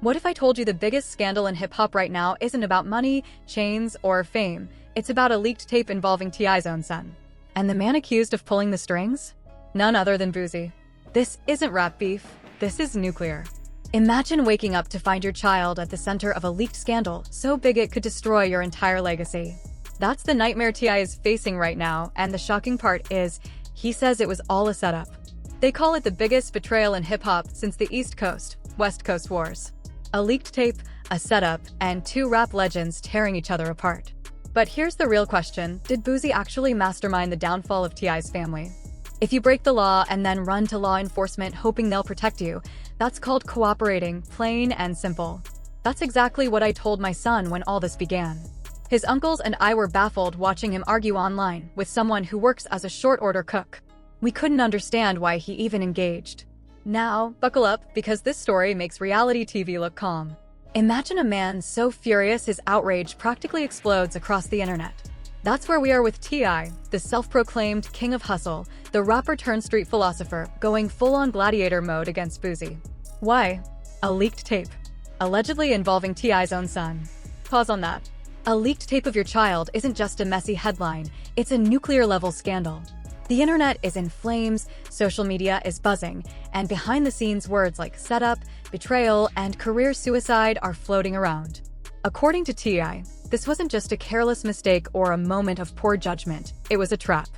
What if I told you the biggest scandal in hip-hop right now isn't about money, chains, or fame? It's about a leaked tape involving T.I.'s own son. And the man accused of pulling the strings? None other than Boosie. This isn't rap beef, this is nuclear. Imagine waking up to find your child at the center of a leaked scandal so big it could destroy your entire legacy. That's the nightmare T.I. is facing right now, and the shocking part is, he says it was all a setup. They call it the biggest betrayal in hip-hop since the East Coast, West Coast wars. A leaked tape, a setup, and two rap legends tearing each other apart. But here's the real question, did Boosie actually mastermind the downfall of T.I.'s family? If you break the law and then run to law enforcement hoping they'll protect you, that's called cooperating, plain and simple. That's exactly what I told my son when all this began. His uncles and I were baffled watching him argue online with someone who works as a short-order cook. We couldn't understand why he even engaged. Now, buckle up, because this story makes reality TV look calm. Imagine a man so furious his outrage practically explodes across the internet. That's where we are with T.I., the self-proclaimed king of hustle, the rapper-turned-street philosopher, going full-on gladiator mode against Boosie. Why? A leaked tape. Allegedly involving T.I.'s own son. Pause on that. A leaked tape of your child isn't just a messy headline, it's a nuclear-level scandal. The internet is in flames, social media is buzzing, and behind-the-scenes words like setup, betrayal, and career suicide are floating around. According to T.I., this wasn't just a careless mistake or a moment of poor judgment, it was a trap.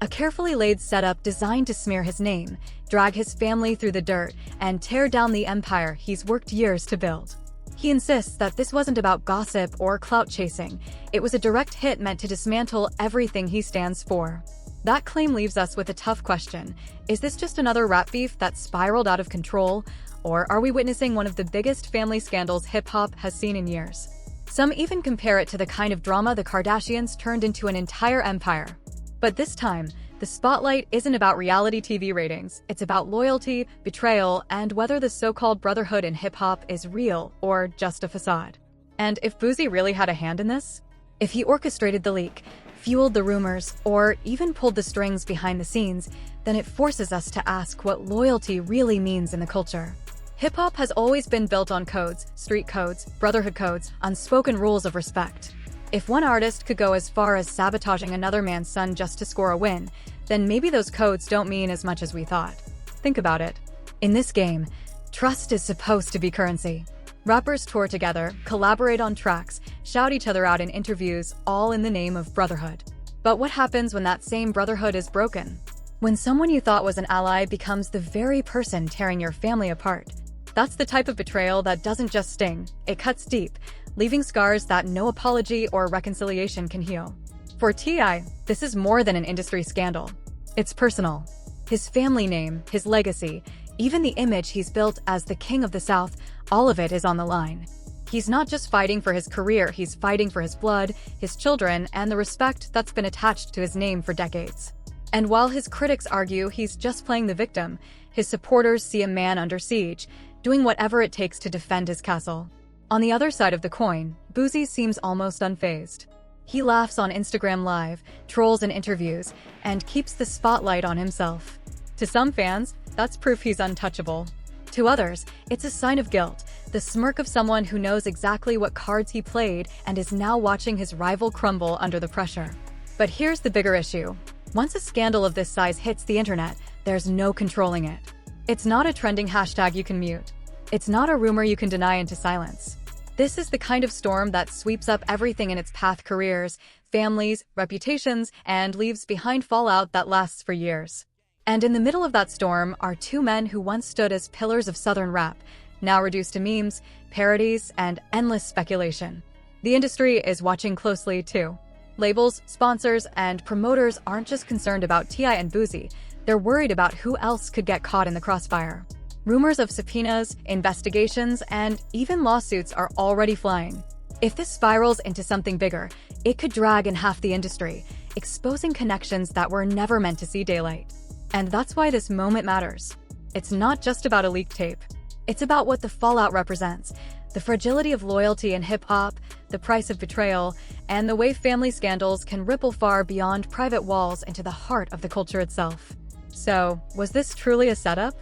A carefully laid setup designed to smear his name, drag his family through the dirt, and tear down the empire he's worked years to build. He insists that this wasn't about gossip or clout chasing, it was a direct hit meant to dismantle everything he stands for. That claim leaves us with a tough question. Is this just another rap beef that spiraled out of control, or are we witnessing one of the biggest family scandals hip-hop has seen in years? Some even compare it to the kind of drama the Kardashians turned into an entire empire. But this time, the spotlight isn't about reality TV ratings, it's about loyalty, betrayal, and whether the so-called brotherhood in hip-hop is real or just a facade. And if Boosie really had a hand in this? If he orchestrated the leak, fueled the rumors, or even pulled the strings behind the scenes, then it forces us to ask what loyalty really means in the culture. Hip-hop has always been built on codes, street codes, brotherhood codes, unspoken rules of respect. If one artist could go as far as sabotaging another man's son just to score a win, then maybe those codes don't mean as much as we thought. Think about it. In this game, trust is supposed to be currency. Rappers tour together, collaborate on tracks, shout each other out in interviews, all in the name of brotherhood. But what happens when that same brotherhood is broken? When someone you thought was an ally becomes the very person tearing your family apart. That's the type of betrayal that doesn't just sting, it cuts deep, leaving scars that no apology or reconciliation can heal. For T.I., this is more than an industry scandal. It's personal. His family name, his legacy, even the image he's built as the king of the South, all of it is on the line. He's not just fighting for his career, he's fighting for his blood, his children, and the respect that's been attached to his name for decades. And while his critics argue he's just playing the victim, his supporters see a man under siege, doing whatever it takes to defend his castle. On the other side of the coin, Boosie seems almost unfazed. He laughs on Instagram Live, trolls in interviews, and keeps the spotlight on himself. To some fans, that's proof he's untouchable. To others, it's a sign of guilt, the smirk of someone who knows exactly what cards he played and is now watching his rival crumble under the pressure. But here's the bigger issue. Once a scandal of this size hits the internet, there's no controlling it. It's not a trending hashtag you can mute. It's not a rumor you can deny into silence. This is the kind of storm that sweeps up everything in its path: careers, families, reputations, and leaves behind fallout that lasts for years. And in the middle of that storm are two men who once stood as pillars of Southern rap, now reduced to memes, parodies, and endless speculation. The industry is watching closely, too. Labels, sponsors, and promoters aren't just concerned about T.I. and Boosie, they're worried about who else could get caught in the crossfire. Rumors of subpoenas, investigations, and even lawsuits are already flying. If this spirals into something bigger, it could drag in half the industry, exposing connections that were never meant to see daylight. And that's why this moment matters. It's not just about a leaked tape. It's about what the fallout represents, the fragility of loyalty in hip-hop, the price of betrayal, and the way family scandals can ripple far beyond private walls into the heart of the culture itself. So, was this truly a setup?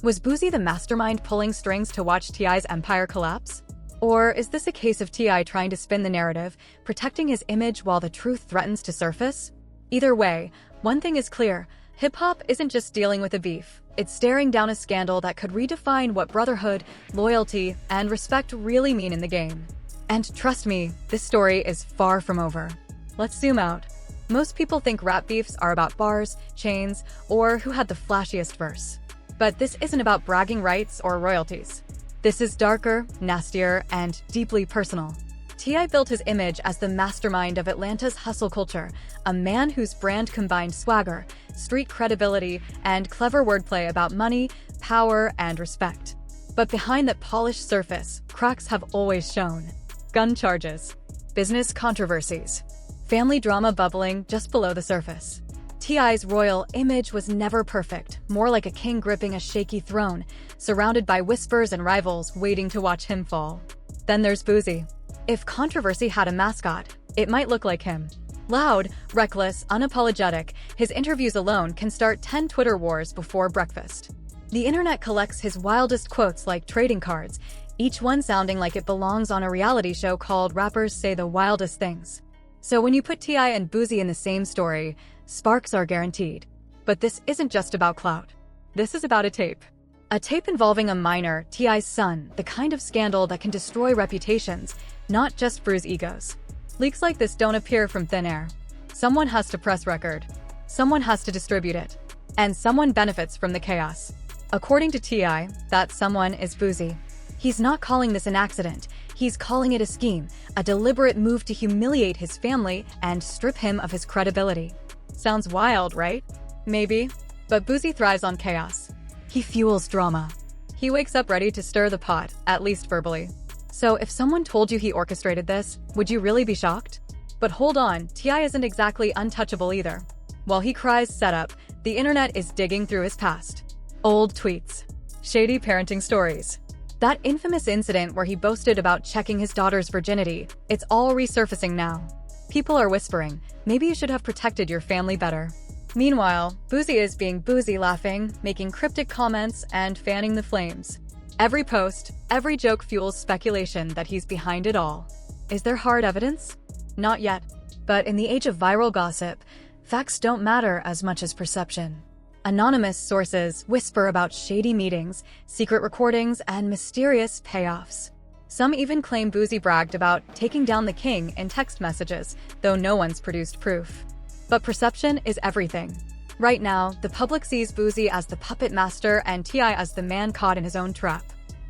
Was Boosie the mastermind pulling strings to watch T.I.'s empire collapse? Or is this a case of T.I. trying to spin the narrative, protecting his image while the truth threatens to surface? Either way, one thing is clear: hip-hop isn't just dealing with a beef. It's staring down a scandal that could redefine what brotherhood, loyalty, and respect really mean in the game. And trust me, this story is far from over. Let's zoom out. Most people think rap beefs are about bars, chains, or who had the flashiest verse. But this isn't about bragging rights or royalties. This is darker, nastier, and deeply personal. T.I. built his image as the mastermind of Atlanta's hustle culture, a man whose brand combined swagger, street credibility, and clever wordplay about money, power, and respect. But behind that polished surface, cracks have always shown. Gun charges, business controversies, family drama bubbling just below the surface. T.I.'s royal image was never perfect, more like a king gripping a shaky throne, surrounded by whispers and rivals waiting to watch him fall. Then there's Boosie. If controversy had a mascot, it might look like him. Loud, reckless, unapologetic, his interviews alone can start 10 Twitter wars before breakfast. The internet collects his wildest quotes like trading cards, each one sounding like it belongs on a reality show called Rappers Say the Wildest Things. So when you put T.I. and Boosie in the same story, sparks are guaranteed. But this isn't just about clout. This is about a tape. A tape involving a minor, T.I.'s son, the kind of scandal that can destroy reputations, not just bruise egos. Leaks like this don't appear from thin air. Someone has to press record. Someone has to distribute it. And someone benefits from the chaos. According to T.I., that someone is Boosie. He's not calling this an accident. He's calling it a scheme, a deliberate move to humiliate his family and strip him of his credibility. Sounds wild, right? Maybe. But Boosie thrives on chaos. He fuels drama. He wakes up ready to stir the pot, at least verbally. So if someone told you he orchestrated this, would you really be shocked? But hold on, T.I. isn't exactly untouchable either. While he cries setup, the internet is digging through his past. Old tweets. Shady parenting stories. That infamous incident where he boasted about checking his daughter's virginity, it's all resurfacing now. People are whispering, maybe you should have protected your family better. Meanwhile, Boosie is being Boosie, laughing, making cryptic comments, and fanning the flames. Every post, every joke fuels speculation that he's behind it all. Is there hard evidence? Not yet. But in the age of viral gossip, facts don't matter as much as perception. Anonymous sources whisper about shady meetings, secret recordings, and mysterious payoffs. Some even claim Boosie bragged about taking down the king in text messages, though no one's produced proof. But perception is everything. Right now, the public sees Boosie as the puppet master and T.I. as the man caught in his own trap.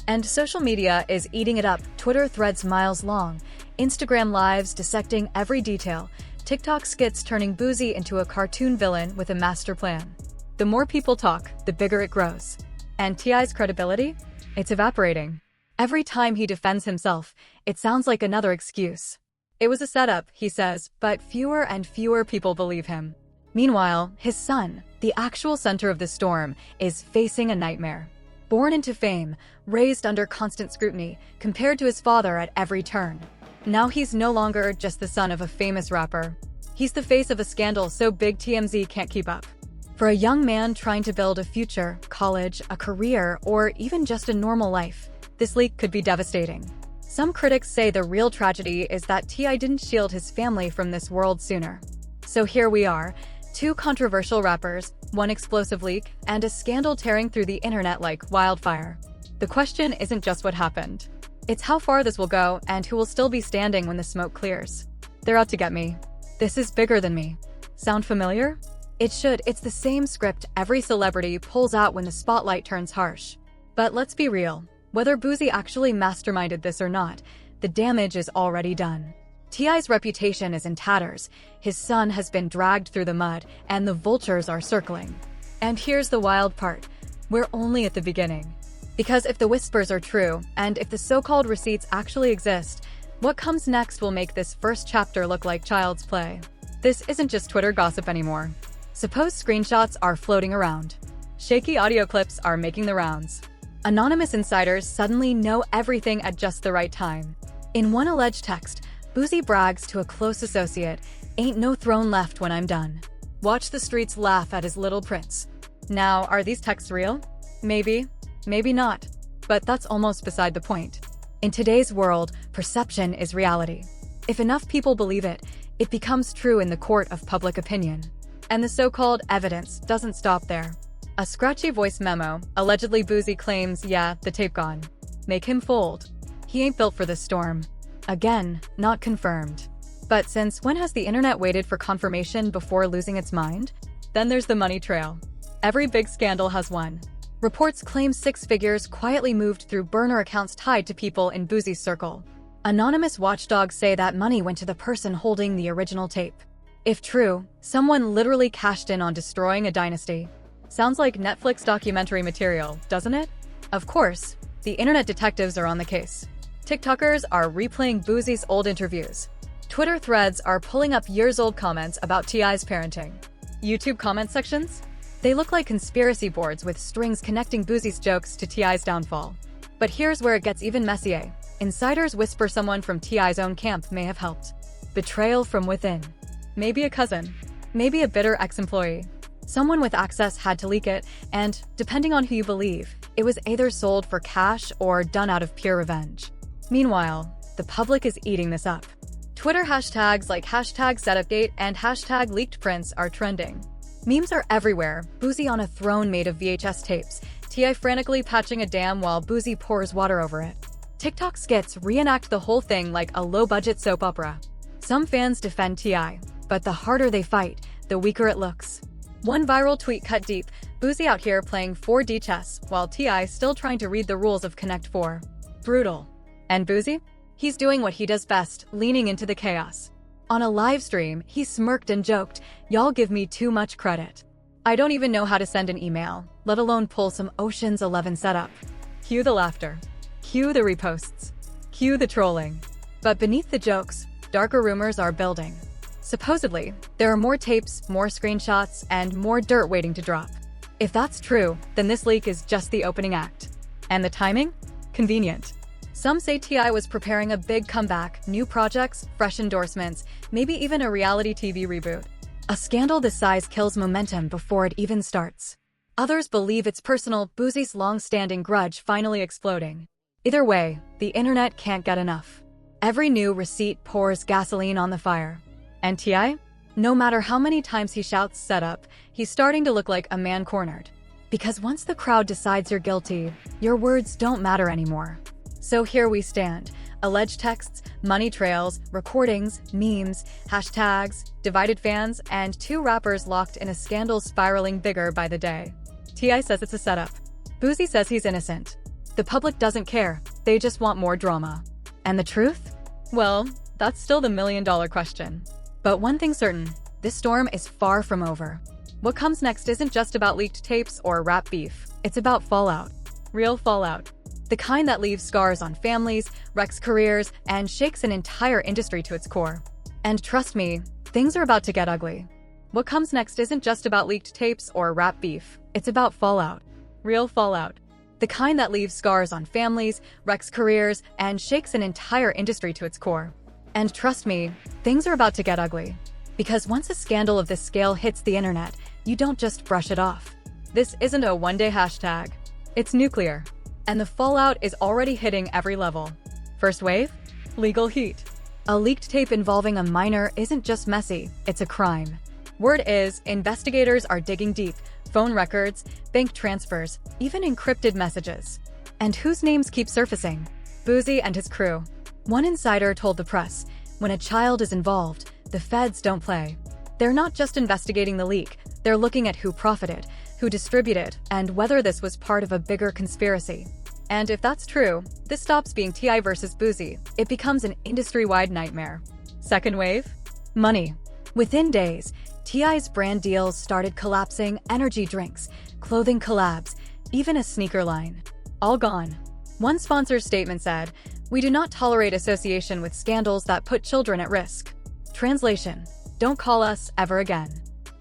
And social media is eating it up, Twitter threads miles long, Instagram lives dissecting every detail, TikTok skits turning Boosie into a cartoon villain with a master plan. The more people talk, the bigger it grows. And T.I.'s credibility? It's evaporating. Every time he defends himself, it sounds like another excuse. It was a setup, he says, but fewer and fewer people believe him. Meanwhile, his son, the actual center of the storm, is facing a nightmare. Born into fame, raised under constant scrutiny, compared to his father at every turn. Now he's no longer just the son of a famous rapper. He's the face of a scandal so big TMZ can't keep up. For a young man trying to build a future, college, a career, or even just a normal life, this leak could be devastating. Some critics say the real tragedy is that T.I. didn't shield his family from this world sooner. So here we are, two controversial rappers, one explosive leak, and a scandal tearing through the internet like wildfire. The question isn't just what happened. It's how far this will go and who will still be standing when the smoke clears. They're out to get me. This is bigger than me. Sound familiar? It should. It's the same script every celebrity pulls out when the spotlight turns harsh. But let's be real. Whether Boosie actually masterminded this or not, the damage is already done. T.I.'s reputation is in tatters, his son has been dragged through the mud, and the vultures are circling. And here's the wild part. We're only at the beginning. Because if the whispers are true, and if the so-called receipts actually exist, what comes next will make this first chapter look like child's play. This isn't just Twitter gossip anymore. Suppose screenshots are floating around. Shaky audio clips are making the rounds. Anonymous insiders suddenly know everything at just the right time. In one alleged text, Boosie brags to a close associate, "Ain't no throne left when I'm done." Watch the streets laugh at his little prince. Now, are these texts real? Maybe. Maybe not. But that's almost beside the point. In today's world, perception is reality. If enough people believe it, it becomes true in the court of public opinion. And the so-called evidence doesn't stop there. A scratchy voice memo, allegedly Boosie claims, yeah, the tape gone. Make him fold. He ain't built for this storm. Again, not confirmed. But since when has the internet waited for confirmation before losing its mind? Then there's the money trail. Every big scandal has one. Reports claim 6 figures quietly moved through burner accounts tied to people in Boosie's circle. Anonymous watchdogs say that money went to the person holding the original tape. If true, someone literally cashed in on destroying a dynasty. Sounds like Netflix documentary material, doesn't it? Of course, the internet detectives are on the case. TikTokers are replaying Boosie's old interviews. Twitter threads are pulling up years-old comments about T.I.'s parenting. YouTube comment sections? They look like conspiracy boards with strings connecting Boosie's jokes to T.I.'s downfall. But here's where it gets even messier. Insiders whisper someone from T.I.'s own camp may have helped. Betrayal from within. Maybe a cousin. Maybe a bitter ex-employee. Someone with access had to leak it, and, depending on who you believe, it was either sold for cash or done out of pure revenge. Meanwhile, the public is eating this up. Twitter hashtags like #SetupGate and #LeakedPrints are trending. Memes are everywhere, Boosie on a throne made of VHS tapes, T.I. frantically patching a dam while Boosie pours water over it. TikTok skits reenact the whole thing like a low-budget soap opera. Some fans defend T.I., but the harder they fight, the weaker it looks. One viral tweet cut deep, Boosie out here playing 4D chess, while T.I. still trying to read the rules of Connect 4. Brutal. And Boosie? He's doing what he does best, leaning into the chaos. On a live stream, he smirked and joked, "Y'all give me too much credit. I don't even know how to send an email, let alone pull some Ocean's 11 setup." Cue the laughter. Cue the reposts. Cue the trolling. But beneath the jokes, darker rumors are building. Supposedly, there are more tapes, more screenshots, and more dirt waiting to drop. If that's true, then this leak is just the opening act. And the timing? Convenient. Some say T.I. was preparing a big comeback, new projects, fresh endorsements, maybe even a reality TV reboot. A scandal this size kills momentum before it even starts. Others believe it's personal, Boosie's long-standing grudge finally exploding. Either way, the internet can't get enough. Every new receipt pours gasoline on the fire. And T.I.? No matter how many times he shouts "set up," he's starting to look like a man cornered. Because once the crowd decides you're guilty, your words don't matter anymore. So here we stand. Alleged texts, money trails, recordings, memes, hashtags, divided fans, and 2 rappers locked in a scandal spiraling bigger by the day. T.I. says it's a setup. Boosie says he's innocent. The public doesn't care, they just want more drama. And the truth? Well, that's still the million-dollar question. But one thing's certain, this storm is far from over. What comes next isn't just about leaked tapes or rap beef, it's about fallout. Real fallout. The kind that leaves scars on families, wrecks careers, and shakes an entire industry to its core. And trust me, things are about to get ugly. What comes next isn't just about leaked tapes or rap beef, it's about fallout. Real fallout. The kind that leaves scars on families, wrecks careers, and shakes an entire industry to its core. And trust me, things are about to get ugly. Because once a scandal of this scale hits the internet, you don't just brush it off. This isn't a one-day hashtag. It's nuclear. And the fallout is already hitting every level. First wave? Legal heat. A leaked tape involving a minor isn't just messy, it's a crime. Word is, investigators are digging deep. Phone records, bank transfers, even encrypted messages. And whose names keep surfacing? Boosie and his crew. One insider told the press, when a child is involved, the feds don't play. They're not just investigating the leak, they're looking at who profited, who distributed, and whether this was part of a bigger conspiracy. And if that's true, this stops being T.I. versus Boosie. It becomes an industry-wide nightmare. Second wave? Money. Within days, T.I.'s brand deals started collapsing, energy drinks, clothing collabs, even a sneaker line. All gone. One sponsor's statement said, "We do not tolerate association with scandals that put children at risk." Translation: don't call us ever again.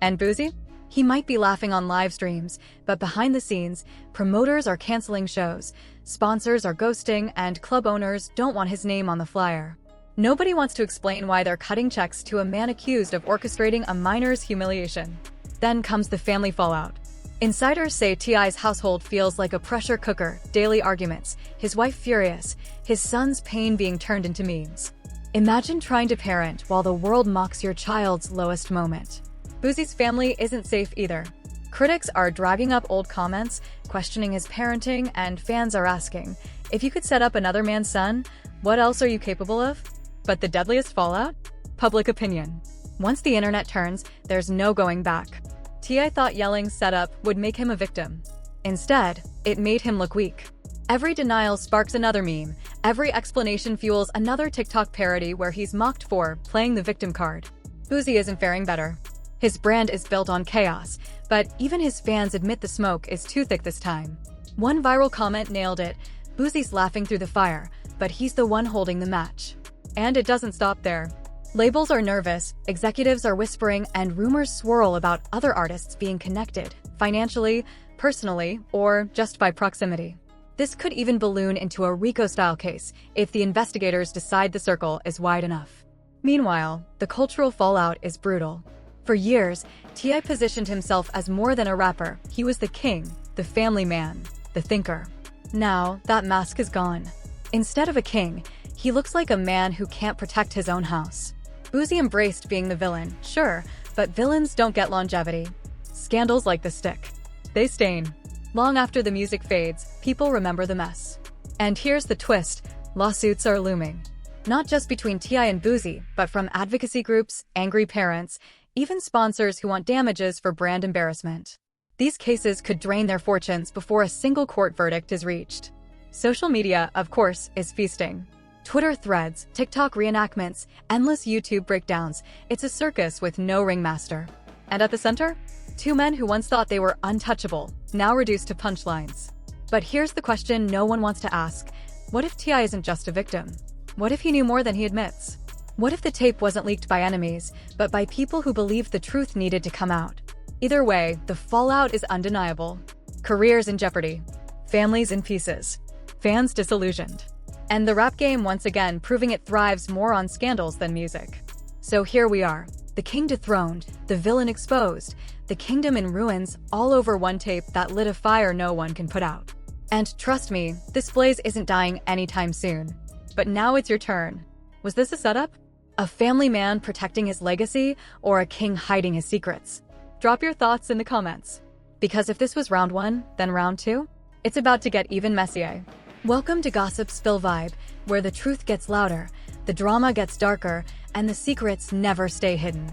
And Boosie? He might be laughing on live streams, but behind the scenes, promoters are canceling shows, sponsors are ghosting, and club owners don't want his name on the flyer. Nobody wants to explain why they're cutting checks to a man accused of orchestrating a minor's humiliation. Then comes the family fallout. Insiders say T.I.'s household feels like a pressure cooker, daily arguments, his wife furious, his son's pain being turned into memes. Imagine trying to parent while the world mocks your child's lowest moment. Boosie's family isn't safe either. Critics are dragging up old comments, questioning his parenting, and fans are asking, if you could set up another man's son, what else are you capable of? But the deadliest fallout? Public opinion. Once the internet turns, there's no going back. T.I. thought yelling setup would make him a victim. Instead, it made him look weak. Every denial sparks another meme. Every explanation fuels another TikTok parody where he's mocked for playing the victim card. Boosie isn't faring better. His brand is built on chaos, but even his fans admit the smoke is too thick this time. One viral comment nailed it. Boosie's laughing through the fire, but he's the one holding the match. And it doesn't stop there. Labels are nervous, executives are whispering, and rumors swirl about other artists being connected, financially, personally, or just by proximity. This could even balloon into a RICO-style case if the investigators decide the circle is wide enough. Meanwhile, the cultural fallout is brutal. For years, T.I. positioned himself as more than a rapper. He was the king, the family man, the thinker. Now, that mask is gone. Instead of a king, he looks like a man who can't protect his own house. Boosie embraced being the villain, sure, but villains don't get longevity. Scandals like the stick. They stain. Long after the music fades, people remember the mess. And here's the twist, lawsuits are looming. Not just between T.I. and Boosie, but from advocacy groups, angry parents, even sponsors who want damages for brand embarrassment. These cases could drain their fortunes before a single court verdict is reached. Social media, of course, is feasting. Twitter threads, TikTok reenactments, endless YouTube breakdowns. It's a circus with no ringmaster. And at the center? Two men who once thought they were untouchable, now reduced to punchlines. But here's the question no one wants to ask. What if T.I. isn't just a victim? What if he knew more than he admits? What if the tape wasn't leaked by enemies, but by people who believed the truth needed to come out? Either way, the fallout is undeniable. Careers in jeopardy. Families in pieces. Fans disillusioned. And the rap game once again proving it thrives more on scandals than music. So here we are, the king dethroned, the villain exposed, the kingdom in ruins, all over one tape that lit a fire no one can put out. And trust me, this blaze isn't dying anytime soon. But now it's your turn. Was this a setup? A family man protecting his legacy, or a king hiding his secrets? Drop your thoughts in the comments. Because if this was round 1, then round 2? It's about to get even messier. Welcome to Gossip Spill Vibe, where the truth gets louder, the drama gets darker, and the secrets never stay hidden.